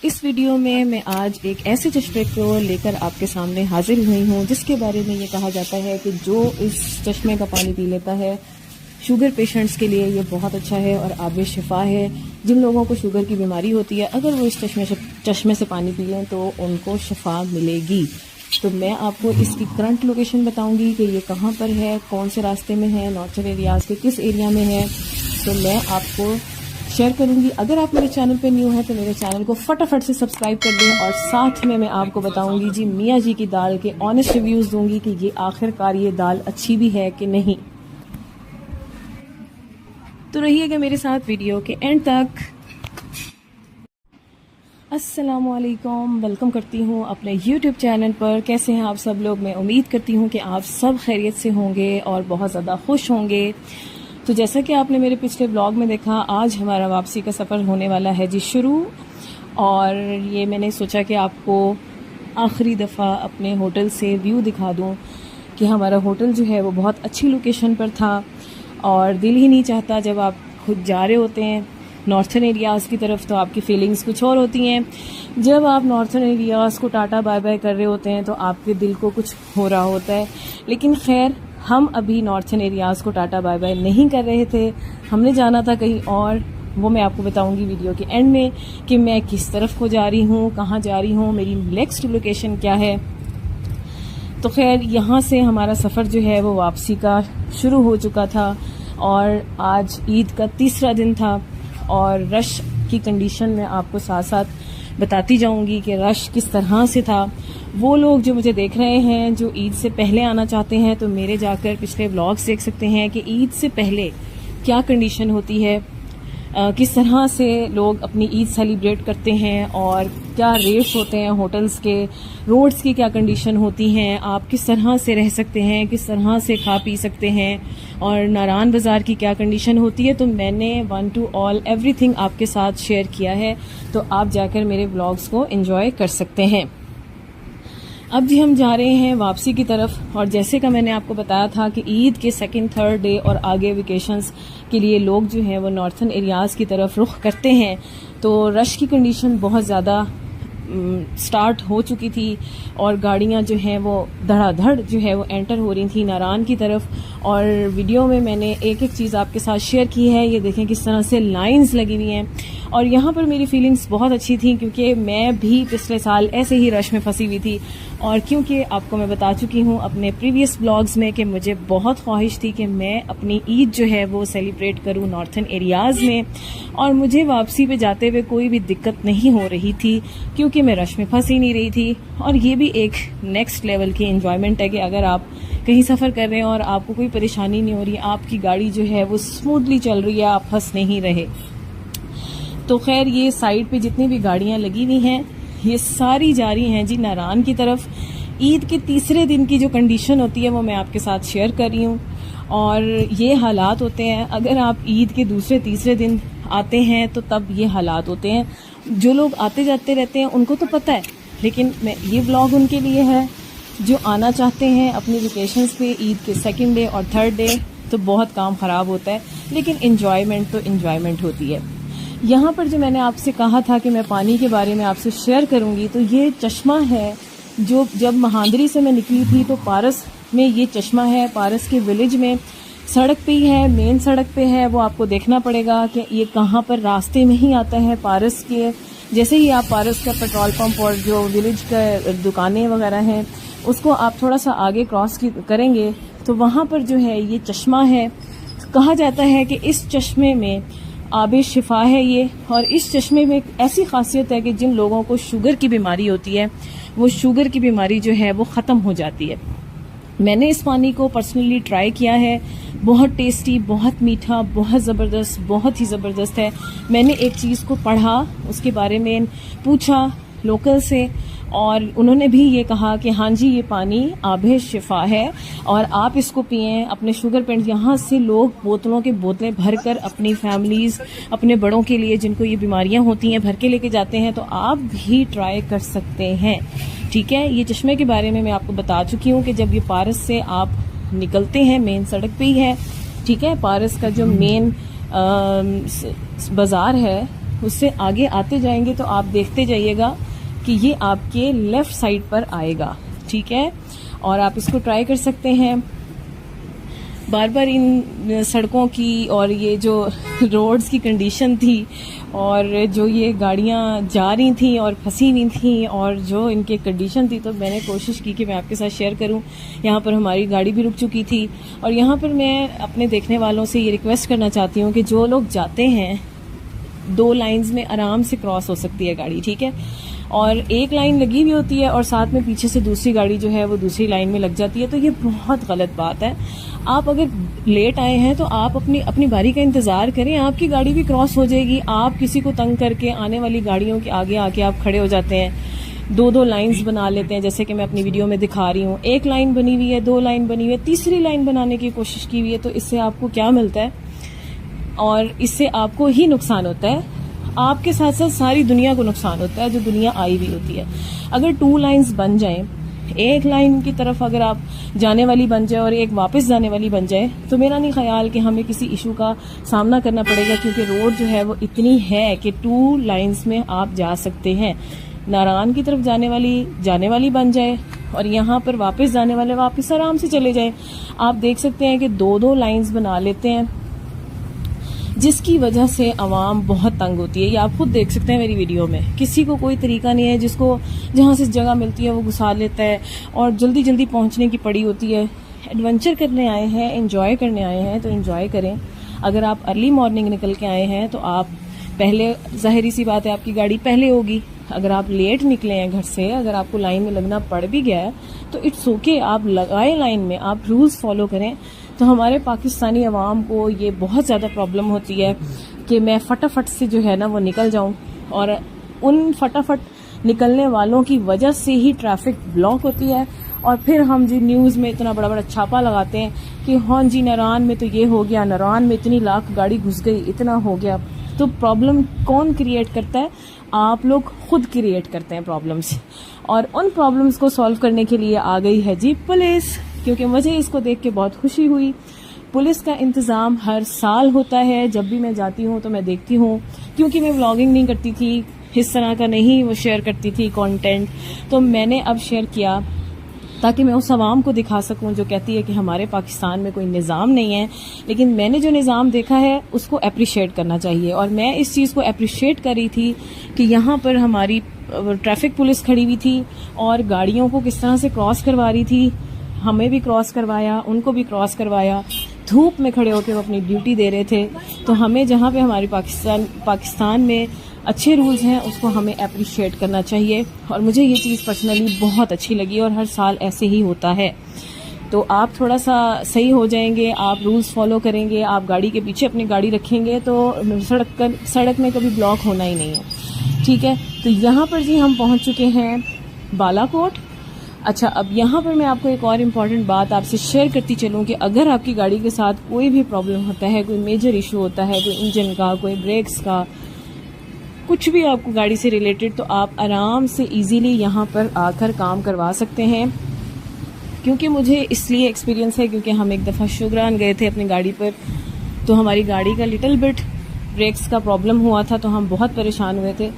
इस वीडियो में मैं आज एक ऐसे चश्मे को लेकर आपके सामने हाजिर हुई हूँ जिसके बारे में ये कहा जाता है कि जो इस चश्मे का पानी पी लेता है शुगर पेशेंट्स के लिए ये बहुत अच्छा है और आबे शिफा है। जिन लोगों को शुगर की बीमारी होती है अगर वो इस चश्मे से पानी पी लें तो उनको शिफा मिलेगी। तो मैं आपको इसकी करंट लोकेशन बताऊंगी कि ये कहाँ पर है, कौन से रास्ते में है, नॉर्थन एरियाज़ के किस एरिया में है, तो मैं आपको शेयर करूंगी। अगर आप मेरे चैनल पे न्यू है तो मेरे चैनल को फटाफट से सब्सक्राइब कर दें और साथ में मैं आपको बताऊंगी जी मियाँ जी की दाल के ऑनेस्ट रिव्यूज़ दूंगी कि ये आखिरकार ये दाल अच्छी भी है कि नहीं। तो रहिएगा मेरे साथ वीडियो के एंड तक। अस्सलामुअलैकुम, वेलकम करती हूँ अपने यूट्यूब चैनल पर। कैसे हैं आप सब लोग? मैं उम्मीद करती हूँ कि आप सब खैरियत से होंगे और बहुत ज़्यादा खुश होंगे। तो जैसा कि आपने मेरे पिछले ब्लॉग में देखा, आज हमारा वापसी का सफ़र होने वाला है जी शुरू। और ये मैंने सोचा कि आपको आखिरी दफ़ा अपने होटल से व्यू दिखा दूँ कि हमारा होटल जो है वो बहुत अच्छी लोकेशन पर था। और दिल ही नहीं चाहता जब आप खुद जा रहे होते हैं नॉर्थन एरियाज़ की तरफ तो आपकी फीलिंग्स कुछ और होती हैं। जब आप नॉर्थन एरियाज़ को टाटा बाय बाय कर रहे होते हैं तो आपके दिल को कुछ हो रहा होता है। लेकिन खैर, हम अभी नॉर्थन एरियाज़ को टाटा बाय बाय नहीं कर रहे थे, हमने जाना था कहीं और। वो मैं आपको बताऊंगी वीडियो के एंड में कि मैं किस तरफ को जा रही हूँ, कहाँ जा रही हूँ, मेरी नेक्स्ट लोकेशन क्या है। तो खैर, यहाँ से हमारा सफ़र जो है वो वापसी का शुरू हो चुका था और आज ईद का तीसरा दिन था। और रश की कंडीशन में आपको साथ साथ बताती जाऊंगी कि रश किस तरह से था। वो लोग जो मुझे देख रहे हैं जो ईद से पहले आना चाहते हैं तो मेरे जाकर पिछले व्लॉग्स देख सकते हैं कि ईद से पहले क्या कंडीशन होती है, किस तरह से लोग अपनी ईद सेलिब्रेट करते हैं और क्या रेट्स होते हैं होटल्स के, रोड्स की क्या कंडीशन होती हैं, आप किस तरह से रह सकते हैं, किस तरह से खा पी सकते हैं, और नारान बाज़ार की क्या कंडीशन होती है। तो मैंने वन टू ऑल एवरीथिंग आपके साथ शेयर किया है, तो आप जाकर मेरे व्लॉग्स को एंजॉय कर सकते हैं। अब जी हम जा रहे हैं वापसी की तरफ। और जैसे का मैंने आपको बताया था कि ईद के सेकंड थर्ड डे और आगे वेकेशंस के लिए लोग जो हैं वो नॉर्थन एरियाज़ की तरफ रुख करते हैं। तो रश की कंडीशन बहुत ज़्यादा स्टार्ट हो चुकी थी और गाड़ियां जो हैं वो धड़ाधड़ जो है वो एंटर हो रही थी नारान की तरफ। और वीडियो में मैंने एक एक चीज़ आपके साथ शेयर की है। ये देखें किस तरह से लाइंस लगी हुई हैं। और यहाँ पर मेरी फीलिंग्स बहुत अच्छी थी क्योंकि मैं भी पिछले साल ऐसे ही रश में फंसी हुई थी। और क्योंकि आपको मैं बता चुकी हूँ अपने प्रीवियस ब्लॉग्स में कि मुझे बहुत ख्वाहिश थी कि मैं अपनी ईद जो है वो सेलिब्रेट करूँ नॉर्थन एरियाज़ में, और मुझे वापसी पे जाते हुए कोई भी दिक्कत नहीं हो रही थी क्योंकि मैं रश में फंस ही नहीं रही थी। और ये भी एक नेक्स्ट लेवल की एंजॉयमेंट है कि अगर आप कहीं सफ़र कर रहे हैं और आपको कोई परेशानी नहीं हो रही, आपकी गाड़ी जो है वो स्मूथली चल रही है, आप फंस नहीं रहे। तो खैर, ये साइड पे जितनी भी गाड़ियां लगी हुई हैं ये सारी जा रही हैं जी नारान की तरफ। ईद के तीसरे दिन की जो कंडीशन होती है वो मैं आपके साथ शेयर कर रही हूँ। और ये हालात होते हैं, अगर आप ईद के दूसरे तीसरे दिन आते हैं तो तब ये हालात होते हैं। जो लोग आते जाते रहते हैं उनको तो पता है, लेकिन मैं ये व्लॉग उनके लिए है जो आना चाहते हैं अपनी वेकेशंस पे ईद के सेकंड डे और थर्ड डे। तो बहुत काम ख़राब होता है, लेकिन एंजॉयमेंट तो एंजॉयमेंट होती है। यहाँ पर जो मैंने आपसे कहा था कि मैं पानी के बारे में आपसे शेयर करूँगी, तो ये चश्मा है जो जब महांदरी से मैं निकली थी तो पारस में ये चश्मा है। पारस के विलेज में सड़क पे ही है, मेन सड़क पे है। वो आपको देखना पड़ेगा कि ये कहाँ पर, रास्ते में ही आता है पारस के। जैसे ही आप पारस का पेट्रोल पंप और जो विलेज का दुकानें वगैरह हैं उसको आप थोड़ा सा आगे क्रॉस करेंगे तो वहाँ पर जो है ये चश्मा है। कहा जाता है कि इस चश्मे में आबे शिफा है ये, और इस चश्मे में एक ऐसी खासियत है कि जिन लोगों को शुगर की बीमारी होती है वो शुगर की बीमारी जो है वो ख़त्म हो जाती है। मैंने इस पानी को पर्सनली ट्राई किया है, बहुत टेस्टी, बहुत मीठा, बहुत ज़बरदस्त, बहुत ही ज़बरदस्त है। मैंने एक चीज़ को पढ़ा, उसके बारे में पूछा लोकल से, और उन्होंने भी ये कहा कि हाँ जी ये पानी आबे शिफा है और आप इसको पिएं। अपने शुगर पेंट, यहाँ से लोग बोतलों के बोतलें भरकर अपनी फैमिलीज़, अपने बड़ों के लिए जिनको ये बीमारियाँ होती हैं, भर के लेके जाते हैं। तो आप भी ट्राई कर सकते हैं, ठीक है। ये चश्मे के बारे में मैं आपको बता चुकी हूँ कि जब ये पारस से आप निकलते हैं, मेन सड़क पे ही है, ठीक है। पारस का जो मेन बाज़ार है उससे आगे आते जाएंगे तो आप देखते जाइएगा कि ये आपके लेफ्ट साइड पर आएगा, ठीक है। और आप इसको ट्राई कर सकते हैं। बार बार इन सड़कों की और ये जो रोड्स की कंडीशन थी और जो ये गाड़ियां जा रही थी और फंसी हुई थी और जो इनके कंडीशन थी, तो मैंने कोशिश की कि मैं आपके साथ शेयर करूं। यहाँ पर हमारी गाड़ी भी रुक चुकी थी और यहाँ पर मैं अपने देखने वालों से ये रिक्वेस्ट करना चाहती हूँ कि जो लोग जाते हैं 2 लाइन्स में आराम से क्रॉस हो सकती है गाड़ी, ठीक है। और एक लाइन लगी हुई होती है और साथ में पीछे से दूसरी गाड़ी जो है वो दूसरी लाइन में लग जाती है, तो ये बहुत गलत बात है। आप अगर लेट आए हैं तो आप अपनी बारी का इंतजार करें, आपकी गाड़ी भी क्रॉस हो जाएगी। आप किसी को तंग करके आने वाली गाड़ियों के आगे आके आप खड़े हो जाते हैं, 2-2 लाइन्स बना लेते हैं, जैसे कि मैं अपनी वीडियो में दिखा रही हूँ। 1 लाइन बनी हुई है, 2 लाइन बनी हुई है, तीसरी लाइन बनाने की कोशिश की हुई है, तो इससे आपको क्या मिलता है? और इससे आपको ही नुकसान होता है, आपके साथ साथ सारी दुनिया को नुकसान होता है जो दुनिया आई हुई होती है। अगर 2 लाइन्स बन जाएं, 1 लाइन की तरफ अगर आप जाने वाली बन जाए और एक वापस जाने वाली बन जाए, तो मेरा नहीं ख्याल कि हमें किसी इशू का सामना करना पड़ेगा, क्योंकि रोड जो है वो इतनी है कि 2 लाइन्स में आप जा सकते हैं। नारायण की तरफ जाने वाली बन जाए और यहाँ पर वापस जाने वाले वापस आराम से चले जाए। आप देख सकते हैं कि 2-2 लाइन्स बना लेते हैं, जिसकी वजह से आवाम बहुत तंग होती है। ये आप खुद देख सकते हैं मेरी वीडियो में। किसी को कोई तरीका नहीं है, जिसको जहाँ से जगह मिलती है वो घुसा लेता है और जल्दी जल्दी पहुँचने की पड़ी होती है। एडवेंचर करने आए हैं, एंजॉय करने आए हैं तो एंजॉय करें। अगर आप अर्ली मॉर्निंग निकल के आए हैं तो आप पहले, जाहिर सी बात है आपकी गाड़ी पहले होगी। अगर आप लेट निकले हैं घर से, अगर आपको लाइन में लगना पड़ भी गया है तो इट्स ओके, आप लगाए लाइन में, आप रूल्स फॉलो करें। तो हमारे पाकिस्तानी अवाम को ये बहुत ज़्यादा प्रॉब्लम होती है कि मैं फटाफट से जो है ना वो निकल जाऊं, और उन फटाफट निकलने वालों की वजह से ही ट्रैफिक ब्लॉक होती है। और फिर हम जी न्यूज़ में इतना बड़ा बड़ा छापा लगाते हैं कि हाँ जी नारायण में तो ये हो गया, नारायण में इतनी लाख गाड़ी घुस गई, इतना हो गया। तो प्रॉब्लम कौन क्रिएट करता है? आप लोग खुद क्रिएट करते हैं प्रॉब्लम्स। और उन प्रॉब्लम्स को सॉल्व करने के लिए आ गई है जी पुलिस, क्योंकि मुझे इसको देख के बहुत खुशी हुई। पुलिस का इंतज़ाम हर साल होता है, जब भी मैं जाती हूँ तो मैं देखती हूँ। क्योंकि मैं व्लॉगिंग नहीं करती थी, इस तरह का नहीं वो शेयर करती थी कंटेंट, तो मैंने अब शेयर किया ताकि मैं उस आवाम को दिखा सकूं जो कहती है कि हमारे पाकिस्तान में कोई निज़ाम नहीं है। लेकिन मैंने जो निज़ाम देखा है उसको अप्रिशिएट करना चाहिए, और मैं इस चीज़ को अप्रिशिएट कर रही थी कि यहाँ पर हमारी ट्रैफिक पुलिस खड़ी हुई थी और गाड़ियों को किस तरह से क्रॉस करवा रही थी। हमें भी क्रॉस करवाया, उनको भी क्रॉस करवाया, धूप में खड़े होकर वो अपनी ड्यूटी दे रहे थे। तो हमें जहाँ पे हमारे पाकिस्तान में अच्छे रूल्स हैं उसको हमें अप्रिशिएट करना चाहिए, और मुझे ये चीज़ पर्सनली बहुत अच्छी लगी और हर साल ऐसे ही होता है। तो आप थोड़ा सा सही हो जाएंगे, आप रूल्स फॉलो करेंगे, आप गाड़ी के पीछे अपनी गाड़ी रखेंगे तो सड़क में कभी ब्लॉक होना ही नहीं है, ठीक है। तो यहाँ पर जी हम पहुँच चुके हैं बालाकोट। अच्छा, अब यहाँ पर मैं आपको एक और इम्पॉर्टेंट बात आपसे शेयर करती चलूँ कि अगर आपकी गाड़ी के साथ कोई भी प्रॉब्लम होता है, कोई मेजर इशू होता है, कोई इंजन का, कोई ब्रेक्स का, कुछ भी आपको गाड़ी से रिलेटेड, तो आप आराम से इजीली यहाँ पर आकर काम करवा सकते हैं। क्योंकि मुझे इसलिए एक्सपीरियंस है क्योंकि हम एक दफ़ा शुगरान गए थे अपनी गाड़ी पर, तो हमारी गाड़ी का लिटिल बिट ब्रेक्स का प्रॉब्लम हुआ था, तो हम बहुत परेशान हुए थे।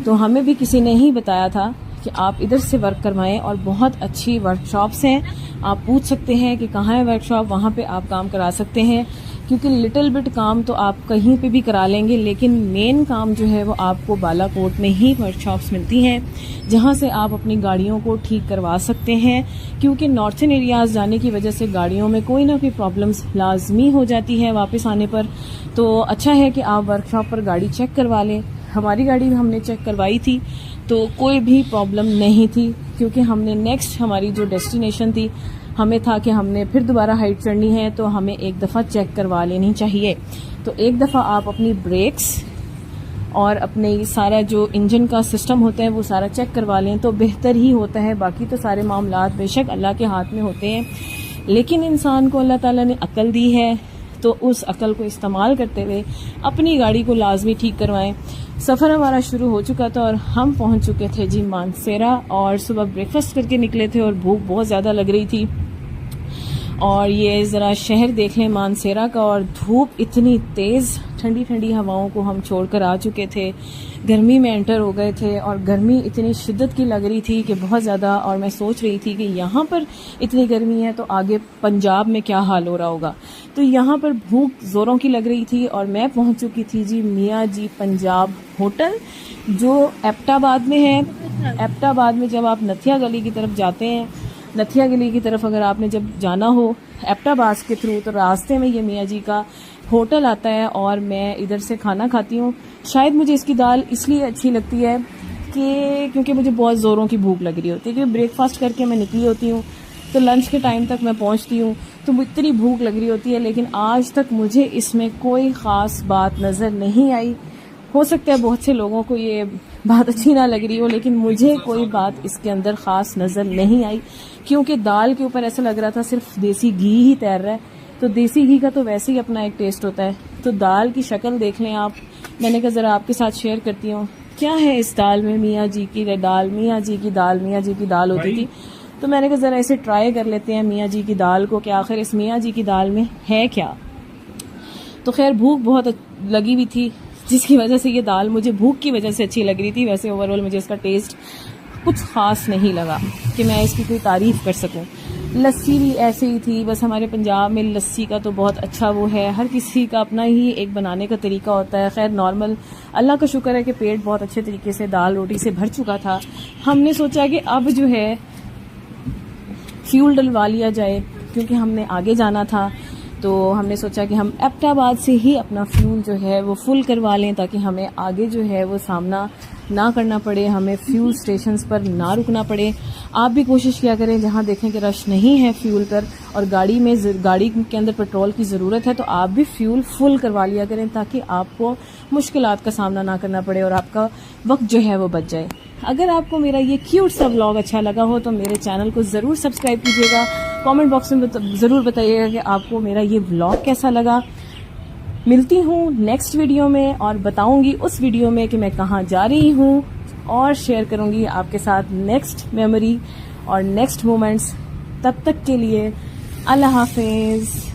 तो हमें भी किसी ने ही बताया था कि आप इधर से वर्क करवाएं, और बहुत अच्छी वर्कशॉप्स हैं। आप पूछ सकते हैं कि कहाँ है वर्कशॉप, वहाँ पे आप काम करा सकते हैं। क्योंकि लिटिल बिट काम तो आप कहीं पे भी करा लेंगे, लेकिन मेन काम जो है वो आपको बालाकोट में ही वर्कशॉप्स मिलती हैं, जहाँ से आप अपनी गाड़ियों को ठीक करवा सकते हैं। क्योंकि नॉर्थन एरियाज़ जाने की वजह से गाड़ियों में कोई ना कोई प्रॉब्लम्स लाजमी हो जाती है वापस आने पर। तो अच्छा है कि आप वर्कशॉप पर गाड़ी चेक करवा लें। हमारी गाड़ी हमने चेक करवाई थी तो कोई भी प्रॉब्लम नहीं थी, क्योंकि हमने नेक्स्ट हमारी जो डेस्टिनेशन थी, हमें था कि हमने फिर दोबारा हाइट चढ़नी है, तो हमें एक दफ़ा चेक करवा लेनी चाहिए। तो एक दफ़ा आप अपनी ब्रेक्स और अपने सारा जो इंजन का सिस्टम होता है वो सारा चेक करवा लें तो बेहतर ही होता है। बाकी तो सारे मामलात बेशक अल्लाह के हाथ में होते हैं, लेकिन इंसान को अल्लाह ताला ने अक्ल दी है, तो उस अक्ल को इस्तेमाल करते हुए अपनी गाड़ी को लाजमी ठीक करवाएं। सफ़र हमारा शुरू हो चुका था और हम पहुंच चुके थे जी मानसेरा, और सुबह ब्रेकफास्ट करके निकले थे और भूख बहुत ज़्यादा लग रही थी। और ये ज़रा शहर देख लें मानसेरा का, और धूप इतनी तेज़, ठंडी ठंडी हवाओं को हम छोड़कर आ चुके थे, गर्मी में एंटर हो गए थे और गर्मी इतनी शिद्दत की लग रही थी कि बहुत ज़्यादा। और मैं सोच रही थी कि यहाँ पर इतनी गर्मी है तो आगे पंजाब में क्या हाल हो रहा होगा। तो यहाँ पर भूख ज़ोरों की लग रही थी और मैं पहुँच चुकी थी जी मियाँ जी पंजाब होटल, जो एबटाबाद में है। एबटाबाद में जब आप नथिया गली की तरफ जाते हैं, नथिया गली की तरफ अगर आपने जब जाना हो एबटाबाद के थ्रू, तो रास्ते में ये मियाँ जी का होटल आता है और मैं इधर से खाना खाती हूँ। शायद मुझे इसकी दाल इसलिए अच्छी लगती है कि क्योंकि मुझे बहुत ज़ोरों की भूख लग रही होती है, क्योंकि ब्रेकफास्ट करके मैं निकली होती हूँ तो लंच के टाइम तक मैं पहुँचती हूँ तो इतनी भूख लग रही होती है। लेकिन आज तक मुझे इसमें कोई ख़ास बात नज़र नहीं आई। हो सकता है बहुत से लोगों को ये बात अच्छी ना लग रही हो, लेकिन मुझे कोई बात इसके अंदर ख़ास नज़र नहीं आई, क्योंकि दाल के ऊपर ऐसा लग रहा था सिर्फ देसी घी ही तैर रहा है। तो देसी घी का तो वैसे ही अपना एक टेस्ट होता है। तो दाल की शक्ल देख लें आप, मैंने कहा ज़रा आपके साथ शेयर करती हूँ क्या है इस दाल में। मियाँ जी की दाल, मियाँ जी की दाल, मियाँ जी की दाल होती थी, तो मैंने कहा ज़रा इसे ट्राई कर लेते हैं मियाँ जी की दाल को, कि आखिर इस मियाँ जी की दाल में है क्या। तो खैर भूख बहुत लगी हुई थी, जिसकी वजह से ये दाल मुझे भूख की वजह से अच्छी लग रही थी। वैसे ओवरऑल मुझे इसका टेस्ट कुछ ख़ास नहीं लगा कि मैं इसकी कोई तारीफ़ कर सकूं। लस्सी भी ऐसे ही थी, बस हमारे पंजाब में लस्सी का तो बहुत अच्छा वो है, हर किसी का अपना ही एक बनाने का तरीका होता है। खैर नॉर्मल, अल्लाह का शुक्र है कि पेट बहुत अच्छे तरीके से दाल रोटी से भर चुका था। हमने सोचा कि अब जो है फ्यूल डलवा लिया जाए, क्योंकि हमने आगे जाना था। तो हमने सोचा कि हम एबटाबाद से ही अपना फ्यूल जो है वो फुल करवा लें, ताकि हमें आगे जो है वो सामना ना करना पड़े, हमें फ्यूल स्टेशंस पर ना रुकना पड़े। आप भी कोशिश किया करें, जहां देखें कि रश नहीं है फ्यूल पर और गाड़ी के अंदर पेट्रोल की ज़रूरत है, तो आप भी फ्यूल फुल करवा लिया करें, ताकि आपको मुश्किलात का सामना ना करना पड़े और आपका वक्त जो है वो बच जाए। अगर आपको मेरा ये क्यूट सा व्लॉग अच्छा लगा हो तो मेरे चैनल को ज़रूर सब्सक्राइब कीजिएगा। कमेंट बॉक्स में ज़रूर बताइएगा कि आपको मेरा ये व्लॉग कैसा लगा। मिलती हूँ नेक्स्ट वीडियो में और बताऊंगी उस वीडियो में कि मैं कहाँ जा रही हूँ, और शेयर करूँगी आपके साथ नेक्स्ट मेमोरी और नेक्स्ट मोमेंट्स। तब तक के लिए अल्लाह हाफिज़।